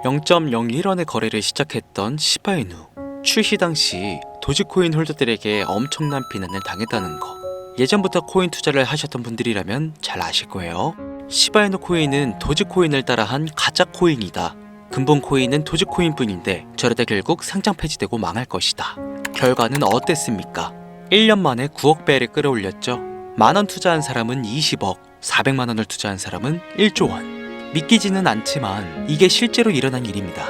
0.01원의 거래를 시작했던 시바이누. 출시 당시 도지코인 홀더들에게 엄청난 비난을 당했다는 거. 예전부터 코인 투자를 하셨던 분들이라면 잘 아실 거예요. 시바이누 코인은 도지코인을 따라한 가짜 코인이다. 근본 코인은 도지코인 뿐인데 저러다 결국 상장 폐지되고 망할 것이다. 결과는 어땠습니까? 1년 만에 9억 배를 끌어올렸죠. 만원 투자한 사람은 20억, 400만원을 투자한 사람은 1조 원. 믿기지는 않지만 이게 실제로 일어난 일입니다.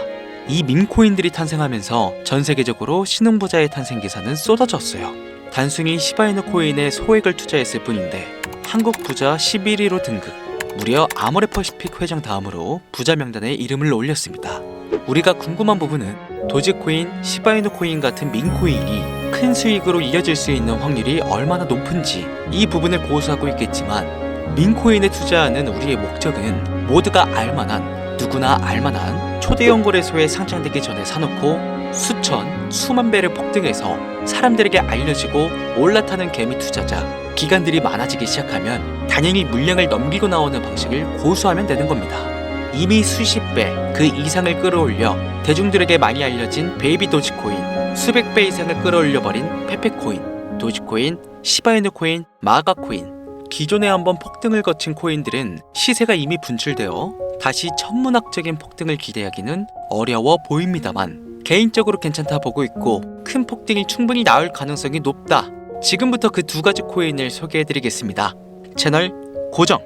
이 밈코인들이 탄생하면서 전 세계적으로 신흥부자의 탄생 기사는 쏟아졌어요. 단순히 시바이누 코인에 소액을 투자했을 뿐인데 한국 부자 11위로 등극, 무려 아모레퍼시픽 회장 다음으로 부자 명단에 이름을 올렸습니다. 우리가 궁금한 부분은 도지코인, 시바이누 코인 같은 밈코인이 큰 수익으로 이어질 수 있는 확률이 얼마나 높은지 이 부분을 고수하고 있겠지만 밈코인에 투자하는 우리의 목적은 모두가 알만한, 누구나 알만한 초대형 거래소에 상장되기 전에 사놓고 수천, 수만 배를 폭등해서 사람들에게 알려지고 올라타는 개미 투자자, 기관들이 많아지기 시작하면 단연히 물량을 넘기고 나오는 방식을 고수하면 되는 겁니다. 이미 수십 배, 그 이상을 끌어올려 대중들에게 많이 알려진 베이비 도지코인, 수백 배 이상을 끌어올려버린 페페코인, 도지코인, 시바이누 코인, 마가코인. 기존에 한번 폭등을 거친 코인들은 시세가 이미 분출되어 다시 천문학적인 폭등을 기대하기는 어려워 보입니다만 개인적으로 괜찮다 보고 있고 큰 폭등이 충분히 나올 가능성이 높다. 지금부터 그 두 가지 코인을 소개해드리겠습니다. 채널 고정!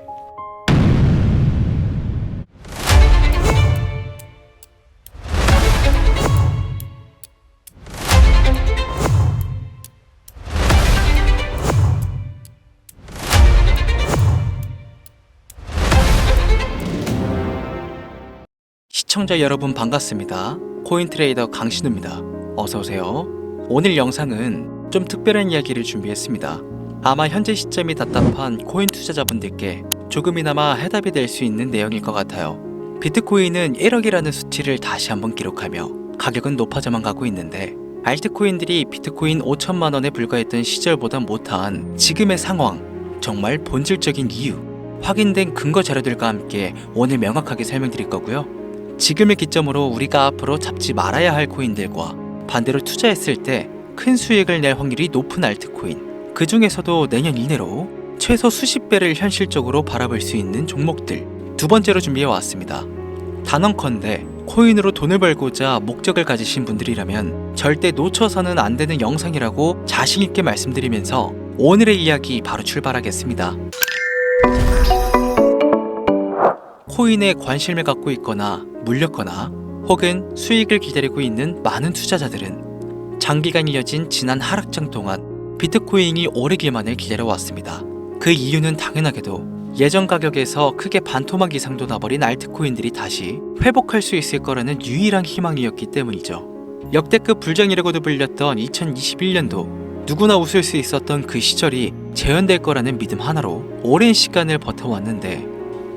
시청자 여러분 반갑습니다. 코인트레이더 강신우입니다. 어서오세요. 오늘 영상은 좀 특별한 이야기를 준비했습니다. 아마 현재 시점이 답답한 코인 투자자분들께 조금이나마 해답이 될 수 있는 내용일 것 같아요. 비트코인은 1억이라는 수치를 다시 한번 기록하며 가격은 높아져만 가고 있는데 알트코인들이 비트코인 5천만원에 불과했던 시절보다 못한 지금의 상황, 정말 본질적인 이유, 확인된 근거 자료들과 함께 오늘 명확하게 설명드릴 거고요. 지금을 기점으로 우리가 앞으로 잡지 말아야 할 코인들과 반대로 투자했을 때 큰 수익을 낼 확률이 높은 알트코인, 그 중에서도 내년 이내로 최소 수십 배를 현실적으로 바라볼 수 있는 종목들 두 번째로 준비해 왔습니다. 단언컨대 코인으로 돈을 벌고자 목적을 가지신 분들이라면 절대 놓쳐서는 안 되는 영상이라고 자신있게 말씀드리면서 오늘의 이야기 바로 출발하겠습니다. 코인에 관심을 갖고 있거나 물렸거나 혹은 수익을 기다리고 있는 많은 투자자들은 장기간 이어진 지난 하락장 동안 비트코인이 오르기만을 기다려왔습니다. 그 이유는 당연하게도 예전 가격에서 크게 반토막 이상도 나버린 알트코인들이 다시 회복할 수 있을 거라는 유일한 희망이었기 때문이죠. 역대급 불장이라고도 불렸던 2021년도 누구나 웃을 수 있었던 그 시절이 재현될 거라는 믿음 하나로 오랜 시간을 버텨왔는데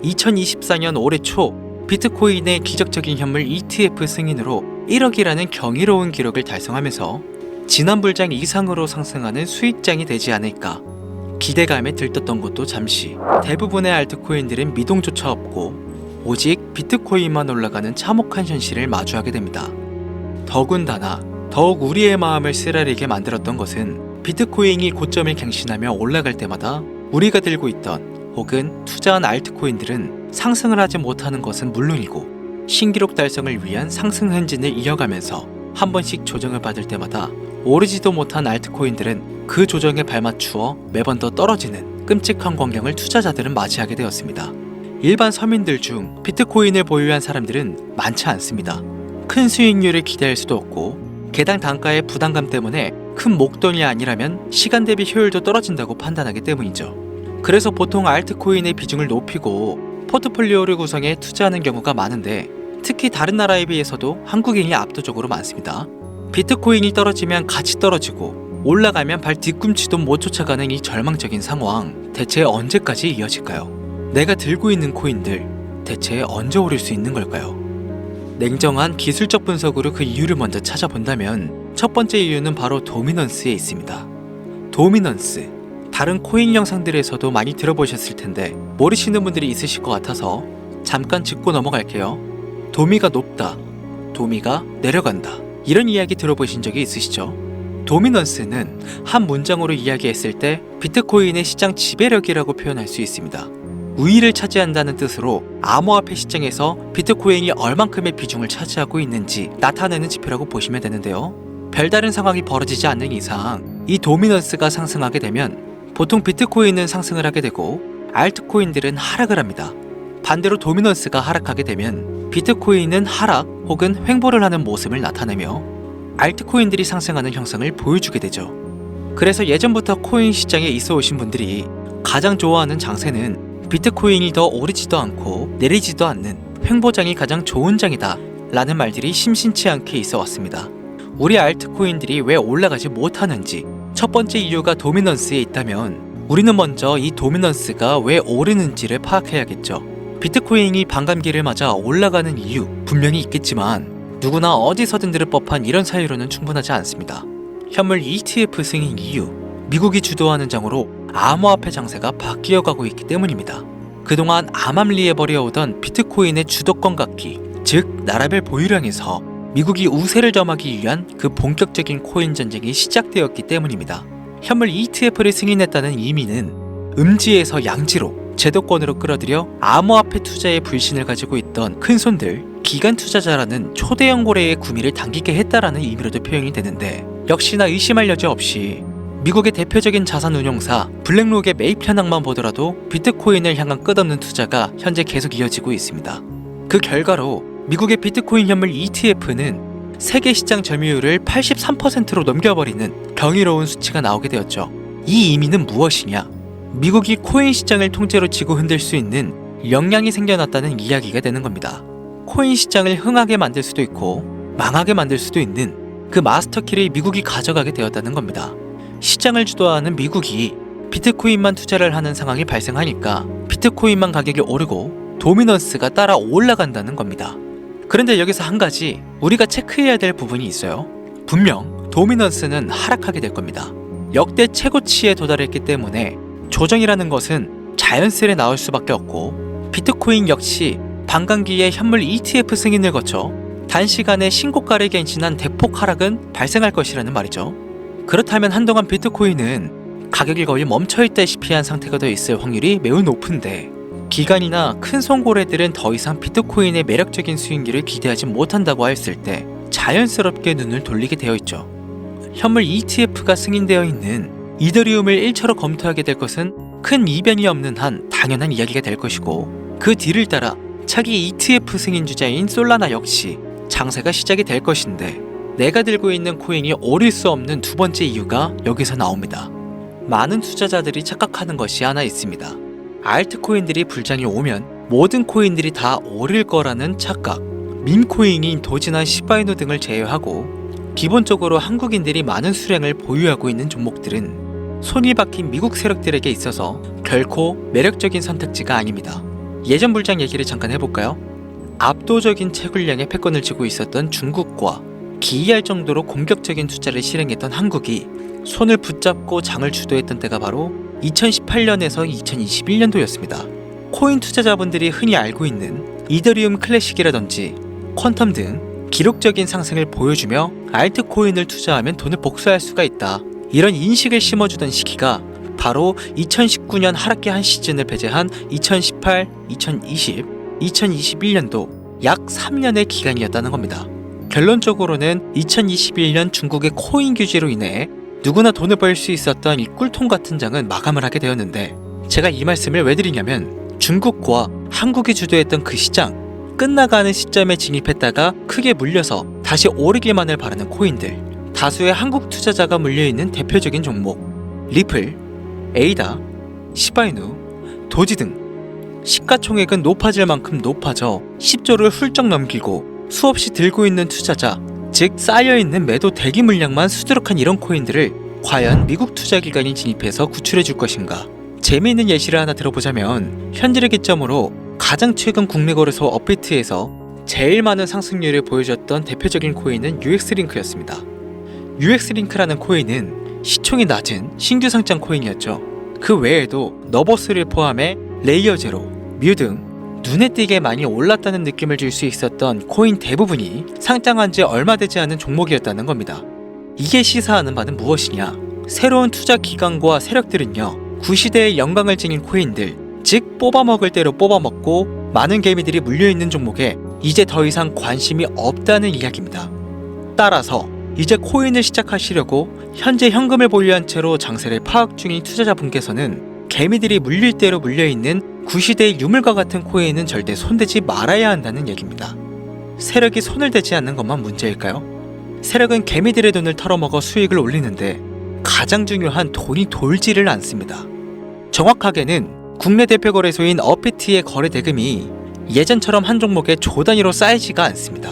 2024년 올해 초 비트코인의 기적적인 현물 ETF 승인으로 1억이라는 경이로운 기록을 달성하면서 지난 불장 이상으로 상승하는 수익장이 되지 않을까 기대감에 들떴던 것도 잠시 대부분의 알트코인들은 미동조차 없고 오직 비트코인만 올라가는 참혹한 현실을 마주하게 됩니다. 더군다나 더욱 우리의 마음을 쓰라리게 만들었던 것은 비트코인이 고점을 갱신하며 올라갈 때마다 우리가 들고 있던 혹은 투자한 알트코인들은 상승을 하지 못하는 것은 물론이고 신기록 달성을 위한 상승 행진을 이어가면서 한 번씩 조정을 받을 때마다 오르지도 못한 알트코인들은 그 조정에 발맞추어 매번 더 떨어지는 끔찍한 광경을 투자자들은 맞이하게 되었습니다. 일반 서민들 중 비트코인을 보유한 사람들은 많지 않습니다. 큰 수익률을 기대할 수도 없고 개당 단가의 부담감 때문에 큰 목돈이 아니라면 시간 대비 효율도 떨어진다고 판단하기 때문이죠. 그래서 보통 알트코인의 비중을 높이고 포트폴리오를 구성해 투자하는 경우가 많은데 특히 다른 나라에 비해서도 한국인이 압도적으로 많습니다. 비트코인이 떨어지면 같이 떨어지고 올라가면 발 뒤꿈치도 못 쫓아가는 이 절망적인 상황, 대체 언제까지 이어질까요? 내가 들고 있는 코인들 대체 언제 오를 수 있는 걸까요? 냉정한 기술적 분석으로 그 이유를 먼저 찾아본다면 첫 번째 이유는 바로 도미넌스에 있습니다. 도미넌스, 다른 코인 영상들에서도 많이 들어보셨을 텐데 모르시는 분들이 있으실 것 같아서 잠깐 짚고 넘어갈게요. 도미가 높다, 도미가 내려간다, 이런 이야기 들어보신 적이 있으시죠? 도미넌스는 한 문장으로 이야기했을 때 비트코인의 시장 지배력이라고 표현할 수 있습니다. 우위를 차지한다는 뜻으로 암호화폐 시장에서 비트코인이 얼만큼의 비중을 차지하고 있는지 나타내는 지표라고 보시면 되는데요. 별다른 상황이 벌어지지 않는 이상 이 도미넌스가 상승하게 되면 보통 비트코인은 상승을 하게 되고 알트코인들은 하락을 합니다. 반대로 도미넌스가 하락하게 되면 비트코인은 하락 혹은 횡보를 하는 모습을 나타내며 알트코인들이 상승하는 형상을 보여주게 되죠. 그래서 예전부터 코인 시장에 있어 오신 분들이 가장 좋아하는 장세는 비트코인이 더 오르지도 않고 내리지도 않는 횡보장이 가장 좋은 장이다 라는 말들이 심심치 않게 있어 왔습니다. 우리 알트코인들이 왜 올라가지 못하는지 첫 번째 이유가 도미넌스에 있다면 우리는 먼저 이 도미넌스가 왜 오르는지를 파악해야겠죠. 비트코인이 반감기를 맞아 올라가는 이유 분명히 있겠지만 누구나 어디서든 들을 법한 이런 사유로는 충분하지 않습니다. 현물 ETF 승인 이유, 미국이 주도하는 장으로 암호화폐 장세가 바뀌어가고 있기 때문입니다. 그동안 암암리에 벌여오던 비트코인의 주도권 갖기, 즉 나라별 보유량에서 미국이 우세를 점하기 위한 그 본격적인 코인 전쟁이 시작되었기 때문입니다. 현물 ETF를 승인했다는 의미는 음지에서 양지로 제도권으로 끌어들여 암호화폐 투자에 불신을 가지고 있던 큰손들, 기관 투자자라는 초대형 고래의 구미를 당기게 했다라는 의미로도 표현이 되는데 역시나 의심할 여지 없이 미국의 대표적인 자산운용사 블랙록의 매입 현황만 보더라도 비트코인을 향한 끝없는 투자가 현재 계속 이어지고 있습니다. 그 결과로 미국의 비트코인 현물 ETF는 세계 시장 점유율을 83%로 넘겨버리는 경이로운 수치가 나오게 되었죠. 이 의미는 무엇이냐? 미국이 코인 시장을 통째로 쥐고 흔들 수 있는 역량이 생겨났다는 이야기가 되는 겁니다. 코인 시장을 흥하게 만들 수도 있고 망하게 만들 수도 있는 그 마스터키를 미국이 가져가게 되었다는 겁니다. 시장을 주도하는 미국이 비트코인만 투자를 하는 상황이 발생하니까 비트코인만 가격이 오르고 도미넌스가 따라 올라간다는 겁니다. 그런데 여기서 한 가지 우리가 체크해야 될 부분이 있어요. 분명 도미넌스는 하락하게 될 겁니다. 역대 최고치에 도달했기 때문에 조정이라는 것은 자연스레 나올 수밖에 없고 비트코인 역시 반감기에 현물 ETF 승인을 거쳐 단시간에 신고가를 갱신한 대폭 하락은 발생할 것이라는 말이죠. 그렇다면 한동안 비트코인은 가격이 거의 멈춰있다시피 한 상태가 더 있을 확률이 매우 높은데 기관이나 큰 손고래들은 더 이상 비트코인의 매력적인 수익률을 기대하지 못한다고 했을 때 자연스럽게 눈을 돌리게 되어 있죠. 현물 ETF가 승인되어 있는 이더리움을 1차로 검토하게 될 것은 큰 이변이 없는 한 당연한 이야기가 될 것이고 그 뒤를 따라 차기 ETF 승인 주자인 솔라나 역시 장세가 시작이 될 것인데 내가 들고 있는 코인이 오를 수 없는 두 번째 이유가 여기서 나옵니다. 많은 투자자들이 착각하는 것이 하나 있습니다. 알트코인들이 불장이 오면 모든 코인들이 다 오를 거라는 착각. 밈코인인 도지나 시바이누 등을 제외하고 기본적으로 한국인들이 많은 수량을 보유하고 있는 종목들은 손이 박힌 미국 세력들에게 있어서 결코 매력적인 선택지가 아닙니다. 예전 불장 얘기를 잠깐 해볼까요? 압도적인 채굴량의 패권을 쥐고 있었던 중국과 기이할 정도로 공격적인 투자를 실행했던 한국이 손을 붙잡고 장을 주도했던 때가 바로 2018년에서 2021년도였습니다. 코인 투자자분들이 흔히 알고 있는 이더리움 클래식이라든지 퀀텀 등 기록적인 상승을 보여주며 알트코인을 투자하면 돈을 복사할 수가 있다. 이런 인식을 심어주던 시기가 바로 2019년 하락기 한 시즌을 배제한 2018, 2020, 2021년도 약 3년의 기간이었다는 겁니다. 결론적으로는 2021년 중국의 코인 규제로 인해 누구나 돈을 벌 수 있었던 이 꿀통 같은 장은 마감을 하게 되었는데 제가 이 말씀을 왜 드리냐면 중국과 한국이 주도했던 그 시장 끝나가는 시점에 진입했다가 크게 물려서 다시 오르기만을 바라는 코인들 다수의 한국 투자자가 물려있는 대표적인 종목 리플, 에이다, 시바이누, 도지 등 시가총액은 높아질 만큼 높아져 10조를 훌쩍 넘기고 수없이 들고 있는 투자자 즉 쌓여있는 매도 대기 물량만 수두룩한 이런 코인들을 과연 미국 투자기관이 진입해서 구출해 줄 것인가. 재미있는 예시를 하나 들어보자면 현재를 기점으로 가장 최근 국내 거래소 업비트에서 제일 많은 상승률을 보여줬던 대표적인 코인은 UX링크였습니다. UX링크라는 코인은 시총이 낮은 신규 상장 코인이었죠. 그 외에도 너버스를 포함해 레이어 제로, 뮤 등 눈에 띄게 많이 올랐다는 느낌을 줄 수 있었던 코인 대부분이 상장한 지 얼마 되지 않은 종목이었다는 겁니다. 이게 시사하는 바는 무엇이냐? 새로운 투자 기관과 세력들은요, 구시대의 영광을 지닌 코인들, 즉 뽑아먹을 대로 뽑아먹고 많은 개미들이 물려있는 종목에 이제 더 이상 관심이 없다는 이야기입니다. 따라서 이제 코인을 시작하시려고 현재 현금을 보유한 채로 장세를 파악 중인 투자자분께서는 개미들이 물릴 대로 물려있는 구시대의 유물과 같은 코인은 절대 손대지 말아야 한다는 얘기입니다. 세력이 손을 대지 않는 것만 문제일까요? 세력은 개미들의 돈을 털어먹어 수익을 올리는데 가장 중요한 돈이 돌지를 않습니다. 정확하게는 국내 대표 거래소인 업비트의 거래 대금이 예전처럼 한 종목에 조 단위로 쌓이지가 않습니다.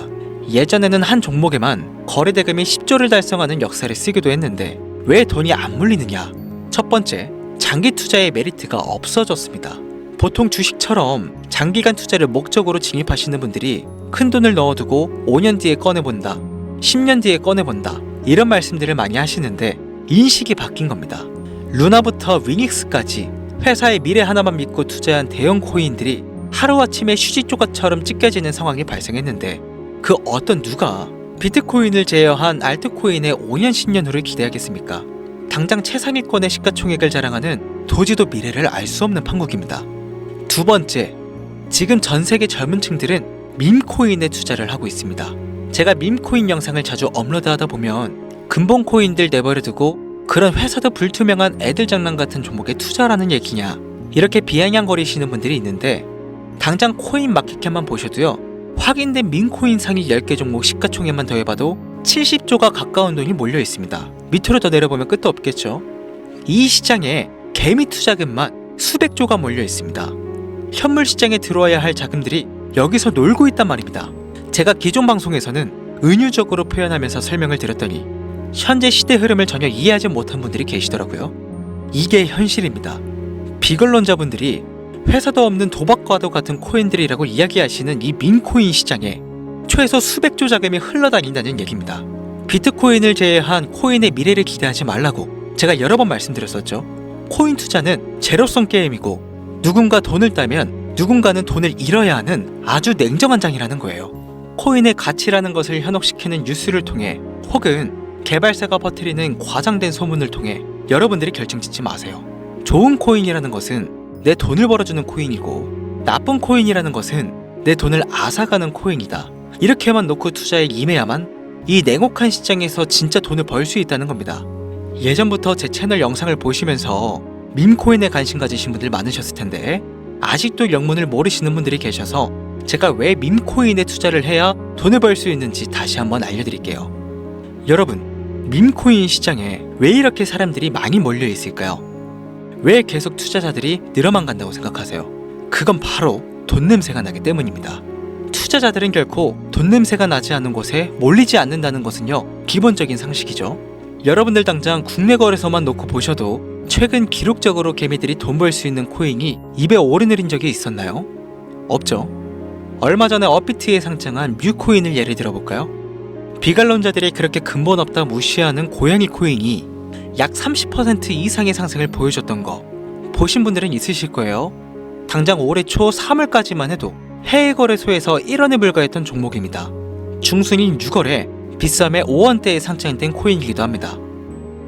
예전에는 한 종목에만 거래 대금이 10조를 달성하는 역사를 쓰기도 했는데 왜 돈이 안 물리느냐? 첫 번째, 장기 투자의 메리트가 없어졌습니다. 보통 주식처럼 장기간 투자를 목적으로 진입하시는 분들이 큰 돈을 넣어두고 5년 뒤에 꺼내본다, 10년 뒤에 꺼내본다, 이런 말씀들을 많이 하시는데 인식이 바뀐 겁니다. 루나부터 위닉스까지 회사의 미래 하나만 믿고 투자한 대형 코인들이 하루아침에 휴지 조각처럼 찢겨지는 상황이 발생했는데 그 어떤 누가 비트코인을 제어한 알트코인의 5년 10년 후를 기대하겠습니까? 당장 최상위권의 시가총액을 자랑하는 도지도 미래를 알 수 없는 판국입니다. 두 번째, 지금 전 세계 젊은 층들은 밈코인에 투자를 하고 있습니다. 제가 밈코인 영상을 자주 업로드하다 보면 근본 코인들 내버려두고 그런 회사도 불투명한 애들 장난 같은 종목에 투자라는 얘기냐, 이렇게 비아냥거리시는 분들이 있는데 당장 코인 마켓캡만 보셔도요, 확인된 밈코인 상위 10개 종목 시가총액만 더해봐도 70조가 가까운 돈이 몰려 있습니다. 밑으로 더 내려보면 끝도 없겠죠. 이 시장에 개미 투자금만 수백조가 몰려 있습니다. 현물 시장에 들어와야 할 자금들이 여기서 놀고 있단 말입니다. 제가 기존 방송에서는 은유적으로 표현하면서 설명을 드렸더니 현재 시대 흐름을 전혀 이해하지 못한 분들이 계시더라고요. 이게 현실입니다. 비걸론자분들이 회사도 없는 도박과도 같은 코인들이라고 이야기하시는 이 밈코인 시장에 최소 수백조 자금이 흘러다닌다는 얘기입니다. 비트코인을 제외한 코인의 미래를 기대하지 말라고 제가 여러 번 말씀드렸었죠. 코인 투자는 제로섬 게임이고 누군가 돈을 따면 누군가는 돈을 잃어야 하는 아주 냉정한 장이라는 거예요. 코인의 가치라는 것을 현혹시키는 뉴스를 통해 혹은 개발사가 퍼뜨리는 과장된 소문을 통해 여러분들이 결정짓지 마세요. 좋은 코인이라는 것은 내 돈을 벌어주는 코인이고 나쁜 코인이라는 것은 내 돈을 앗아가는 코인이다. 이렇게만 놓고 투자에 임해야만 이 냉혹한 시장에서 진짜 돈을 벌 수 있다는 겁니다. 예전부터 제 채널 영상을 보시면서 밈코인에 관심 가지신 분들 많으셨을 텐데 아직도 영문을 모르시는 분들이 계셔서 제가 왜 밈코인에 투자를 해야 돈을 벌 수 있는지 다시 한번 알려드릴게요. 여러분, 밈코인 시장에 왜 이렇게 사람들이 많이 몰려 있을까요? 왜 계속 투자자들이 늘어만 간다고 생각하세요? 그건 바로 돈 냄새가 나기 때문입니다. 투자자들은 결코 돈 냄새가 나지 않는 곳에 몰리지 않는다는 것은요, 기본적인 상식이죠. 여러분들 당장 국내 거래소만 놓고 보셔도 최근 기록적으로 개미들이 돈 벌 수 있는 코인이 입에 오르내린 적이 있었나요? 없죠. 얼마 전에 업비트에 상장한 뮤코인을 예를 들어볼까요? 비관론자들이 그렇게 근본 없다 무시하는 고양이 코인이 약 30% 이상의 상승을 보여줬던 거 보신 분들은 있으실 거예요. 당장 올해 초 3월까지만 해도 해외 거래소에서 1원에 불과했던 종목입니다. 중순인 6월에 비싸매 5원대에 상장된 코인이기도 합니다.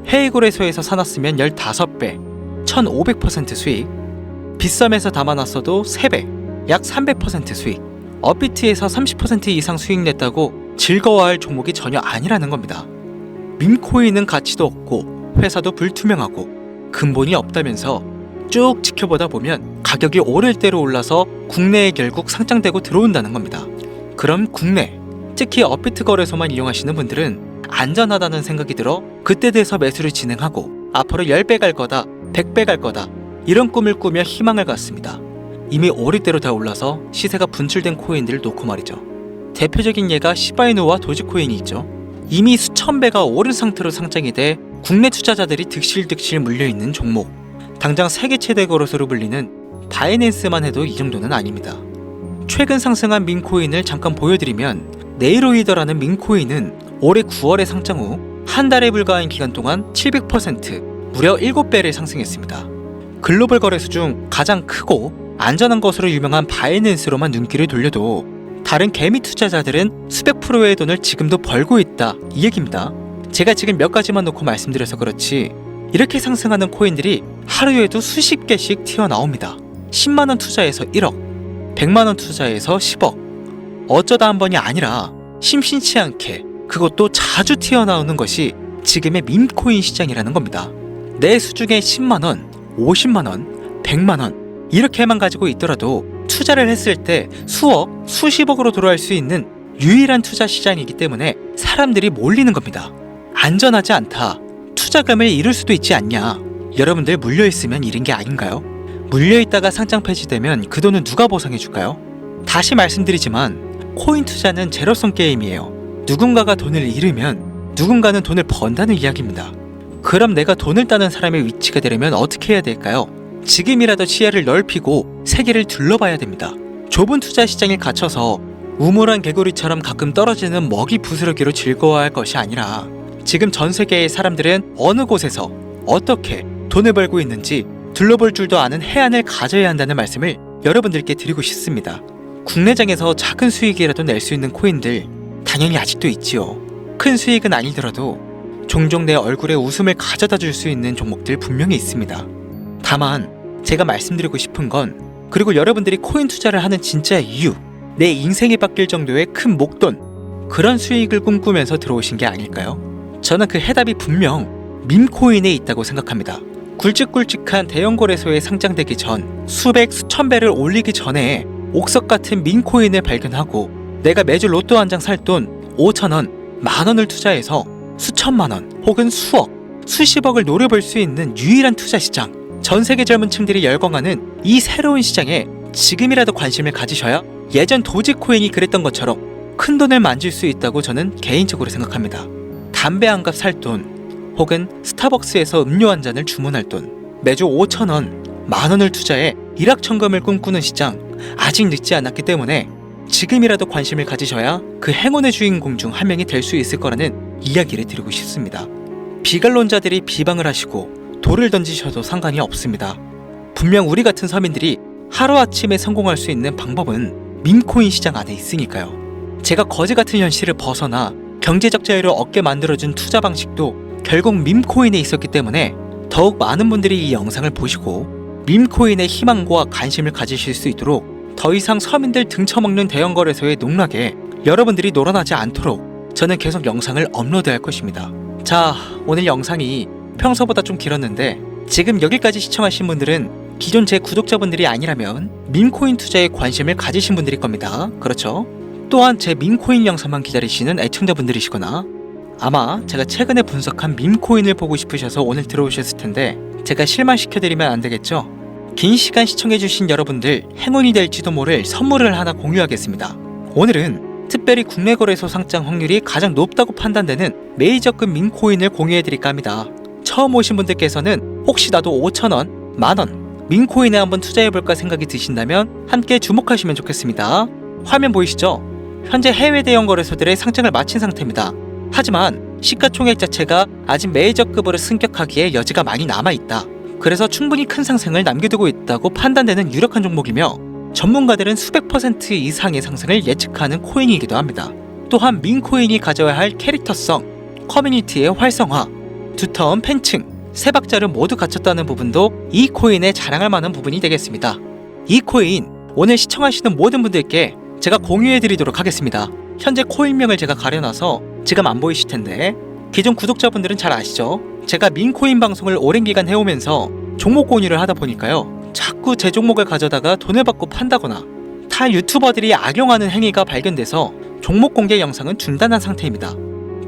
해외 거래소에서 사놨으면 15배, 1500% 수익, 비싸매서 담아놨어도 3배, 약 300% 수익, 업비트에서 30% 이상 수익 냈다고 즐거워할 종목이 전혀 아니라는 겁니다. 밈코인은 가치도 없고 회사도 불투명하고 근본이 없다면서 쭉 지켜보다 보면 가격이 오를 대로 올라서 국내에 결국 상장되고 들어온다는 겁니다. 그럼 국내, 특히 업비트 거래소만 이용하시는 분들은 안전하다는 생각이 들어 그때 돼서 매수를 진행하고 앞으로 10배 갈 거다, 100배 갈 거다 이런 꿈을 꾸며 희망을 갖습니다. 이미 오를 대로 다 올라서 시세가 분출된 코인들을 놓고 말이죠. 대표적인 예가 시바이누와 도지코인이 있죠. 이미 수천 배가 오른 상태로 상장이 돼 국내 투자자들이 득실득실 물려있는 종목. 당장 세계 최대 거래소로 불리는 바이낸스만 해도 이 정도는 아닙니다. 최근 상승한 밈코인을 잠깐 보여드리면 네이로이더라는 밈코인은 올해 9월에 상장 후 한 달에 불과한 기간 동안 700% 무려 7배를 상승했습니다. 글로벌 거래소 중 가장 크고 안전한 것으로 유명한 바이낸스로만 눈길을 돌려도 다른 개미 투자자들은 수백 프로의 돈을 지금도 벌고 있다, 이 얘기입니다. 제가 지금 몇 가지만 놓고 말씀드려서 그렇지 이렇게 상승하는 코인들이 하루에도 수십 개씩 튀어나옵니다. 10만원 투자해서 1억, 100만원 투자해서 10억, 어쩌다 한 번이 아니라 심심치 않게 그것도 자주 튀어나오는 것이 지금의 밈코인 시장이라는 겁니다. 내 수중에 10만원, 50만원, 100만원 이렇게만 가지고 있더라도 투자를 했을 때 수억, 수십억으로 돌아올 수 있는 유일한 투자 시장이기 때문에 사람들이 몰리는 겁니다. 안전하지 않다, 투자금을 잃을 수도 있지 않냐. 여러분들 물려있으면 잃은 게 아닌가요? 물려있다가 상장 폐지되면 그 돈은 누가 보상해줄까요? 다시 말씀드리지만 코인 투자는 제로섬 게임이에요. 누군가가 돈을 잃으면 누군가는 돈을 번다는 이야기입니다. 그럼 내가 돈을 따는 사람의 위치가 되려면 어떻게 해야 될까요? 지금이라도 시야를 넓히고 세계를 둘러봐야 됩니다. 좁은 투자 시장에 갇혀서 우물한 개구리처럼 가끔 떨어지는 먹이 부스러기로 즐거워할 것이 아니라 지금 전 세계의 사람들은 어느 곳에서 어떻게 돈을 벌고 있는지 둘러볼 줄도 아는 해안을 가져야 한다는 말씀을 여러분들께 드리고 싶습니다. 국내장에서 작은 수익이라도 낼 수 있는 코인들 당연히 아직도 있지요. 큰 수익은 아니더라도 종종 내 얼굴에 웃음을 가져다 줄 수 있는 종목들 분명히 있습니다. 다만 제가 말씀드리고 싶은 건, 그리고 여러분들이 코인 투자를 하는 진짜 이유, 내 인생이 바뀔 정도의 큰 목돈, 그런 수익을 꿈꾸면서 들어오신 게 아닐까요? 저는 그 해답이 분명 밈코인에 있다고 생각합니다. 굵직굵직한 대형 거래소에 상장되기 전 수백 수천 배를 올리기 전에 옥석 같은 밈코인을 발견하고 내가 매주 로또 한 장 살 돈 5천원, 만원을 투자해서 수천만원 혹은 수억, 수십억을 노려볼 수 있는 유일한 투자 시장, 전 세계 젊은 층들이 열광하는 이 새로운 시장에 지금이라도 관심을 가지셔야 예전 도지코인이 그랬던 것처럼 큰 돈을 만질 수 있다고 저는 개인적으로 생각합니다. 담배 한 갑 살 돈, 혹은 스타벅스에서 음료 한 잔을 주문할 돈, 매주 5천원, 만원을 투자해 일확천금을 꿈꾸는 시장, 아직 늦지 않았기 때문에 지금이라도 관심을 가지셔야 그 행운의 주인공 중 한 명이 될 수 있을 거라는 이야기를 드리고 싶습니다. 비관론자들이 비방을 하시고 돌을 던지셔도 상관이 없습니다. 분명 우리 같은 서민들이 하루아침에 성공할 수 있는 방법은 밈코인 시장 안에 있으니까요. 제가 거지 같은 현실을 벗어나 경제적 자유를 얻게 만들어준 투자 방식도 결국 밈코인에 있었기 때문에 더욱 많은 분들이 이 영상을 보시고 밈코인의 희망과 관심을 가지실 수 있도록 더 이상 서민들 등쳐먹는 대형 거래소의 농락에 여러분들이 놀아나지 않도록 저는 계속 영상을 업로드할 것입니다. 자, 오늘 영상이 평소보다 좀 길었는데 지금 여기까지 시청하신 분들은 기존 제 구독자분들이 아니라면 밈코인 투자에 관심을 가지신 분들일 겁니다. 그렇죠? 또한 제 밈코인 영상만 기다리시는 애청자분들이시거나 아마 제가 최근에 분석한 밈코인을 보고 싶으셔서 오늘 들어오셨을 텐데 제가 실망시켜드리면 안 되겠죠? 긴 시간 시청해주신 여러분들 행운이 될지도 모를 선물을 하나 공유하겠습니다. 오늘은 특별히 국내 거래소 상장 확률이 가장 높다고 판단되는 메이저급 밈코인을 공유해드릴까 합니다. 처음 오신 분들께서는 혹시 나도 5천원, 만원 밈코인에 한번 투자해볼까 생각이 드신다면 함께 주목하시면 좋겠습니다. 화면 보이시죠? 현재 해외 대형 거래소들의 상장을 마친 상태입니다. 하지만 시가총액 자체가 아직 메이저급으로 승격하기에 여지가 많이 남아있다. 그래서 충분히 큰 상승을 남겨두고 있다고 판단되는 유력한 종목이며 전문가들은 수백 % 이상의 상승을 예측하는 코인이기도 합니다. 또한 밈코인이 가져야 할 캐릭터성, 커뮤니티의 활성화, 두터운 팬층, 세 박자를 모두 갖췄다는 부분도 이 코인에 자랑할 만한 부분이 되겠습니다. 이 코인 오늘 시청하시는 모든 분들께 제가 공유해드리도록 하겠습니다. 현재 코인명을 제가 가려놔서 지금 안 보이실 텐데 기존 구독자분들은 잘 아시죠? 제가 밈코인 방송을 오랜 기간 해오면서 종목 공유를 하다 보니까요, 자꾸 제 종목을 가져다가 돈을 받고 판다거나 타 유튜버들이 악용하는 행위가 발견돼서 종목 공개 영상은 중단한 상태입니다.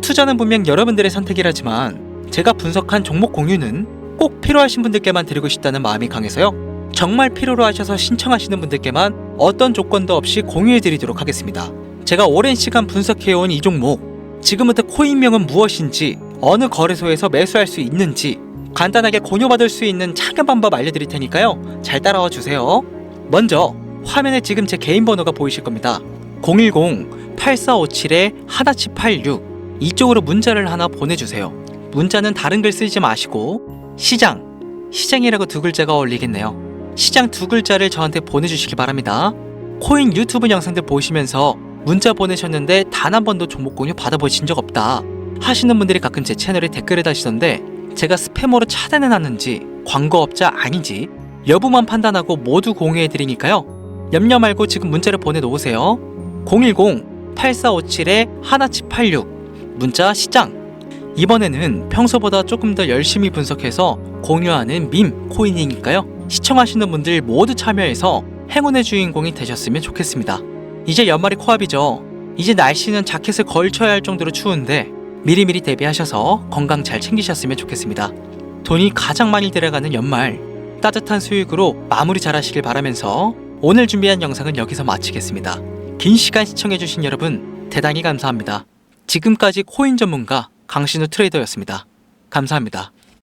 투자는 분명 여러분들의 선택이라지만 제가 분석한 종목 공유는 꼭 필요하신 분들께만 드리고 싶다는 마음이 강해서요, 정말 필요로 하셔서 신청하시는 분들께만 어떤 조건도 없이 공유해드리도록 하겠습니다. 제가 오랜 시간 분석해온 이 종목, 지금부터 코인명은 무엇인지, 어느 거래소에서 매수할 수 있는지 간단하게 공유받을 수 있는 착용 방법 알려드릴 테니까요, 잘 따라와 주세요. 먼저 화면에 지금 제 개인 번호가 보이실 겁니다. 010-8457-1786 이쪽으로 문자를 하나 보내주세요. 문자는 다른 글 쓰지 마시고 시장이라고 두 글자가 어울리겠네요. 시장 두 글자를 저한테 보내주시기 바랍니다. 코인 유튜브 영상들 보시면서 문자 보내셨는데 단 한 번도 종목 공유 받아보신 적 없다 하시는 분들이 가끔 제 채널에 댓글을 다시던데, 제가 스패머로 차단해놨는지 광고업자 아닌지 여부만 판단하고 모두 공유해드리니까요. 염려 말고 지금 문자를 보내놓으세요. 010-8457-1786 문자 시장. 이번에는 평소보다 조금 더 열심히 분석해서 공유하는 밈 코인이니까요. 시청하시는 분들 모두 참여해서 행운의 주인공이 되셨으면 좋겠습니다. 이제 연말이 코앞이죠. 이제 날씨는 자켓을 걸쳐야 할 정도로 추운데 미리미리 대비하셔서 건강 잘 챙기셨으면 좋겠습니다. 돈이 가장 많이 들어가는 연말, 따뜻한 수익으로 마무리 잘 하시길 바라면서 오늘 준비한 영상은 여기서 마치겠습니다. 긴 시간 시청해주신 여러분 대단히 감사합니다. 지금까지 코인 전문가 강신우 트레이더였습니다. 감사합니다.